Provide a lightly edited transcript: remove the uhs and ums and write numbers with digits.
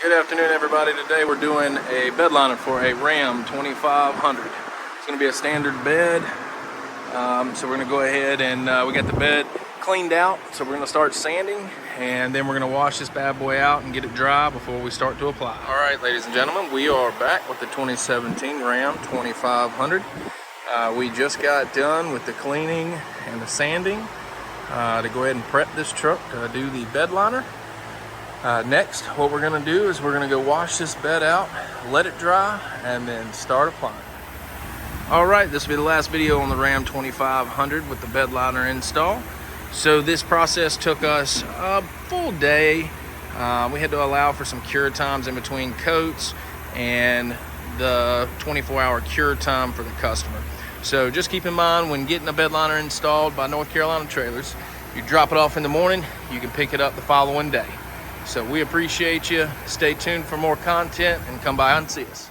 Good afternoon, everybody. Today we're doing a bed liner for a Ram 2500. It's going to be a standard bed. So we're going to go ahead and we got the bed cleaned out. So we're going to start sanding, and then we're going to wash this bad boy out and get it dry before we start to apply. All right, ladies and gentlemen, we are back with the 2017 Ram 2500. We just got done with the cleaning and the sanding to go ahead and prep this truck to do the bed liner. Next, what we're going to do is we're going to go wash this bed out, let it dry, and then start applying. All right, this will be the last video on the Ram 2500 with the bed liner install. So this process took us a full day. We had to allow for some cure times in between coats and the 24-hour cure time for the customer. So just keep in mind, when getting a bed liner installed by North Carolina Trailers, you drop it off in the morning, you can pick it up the following day. So we appreciate you. Stay tuned for more content and come by and see us.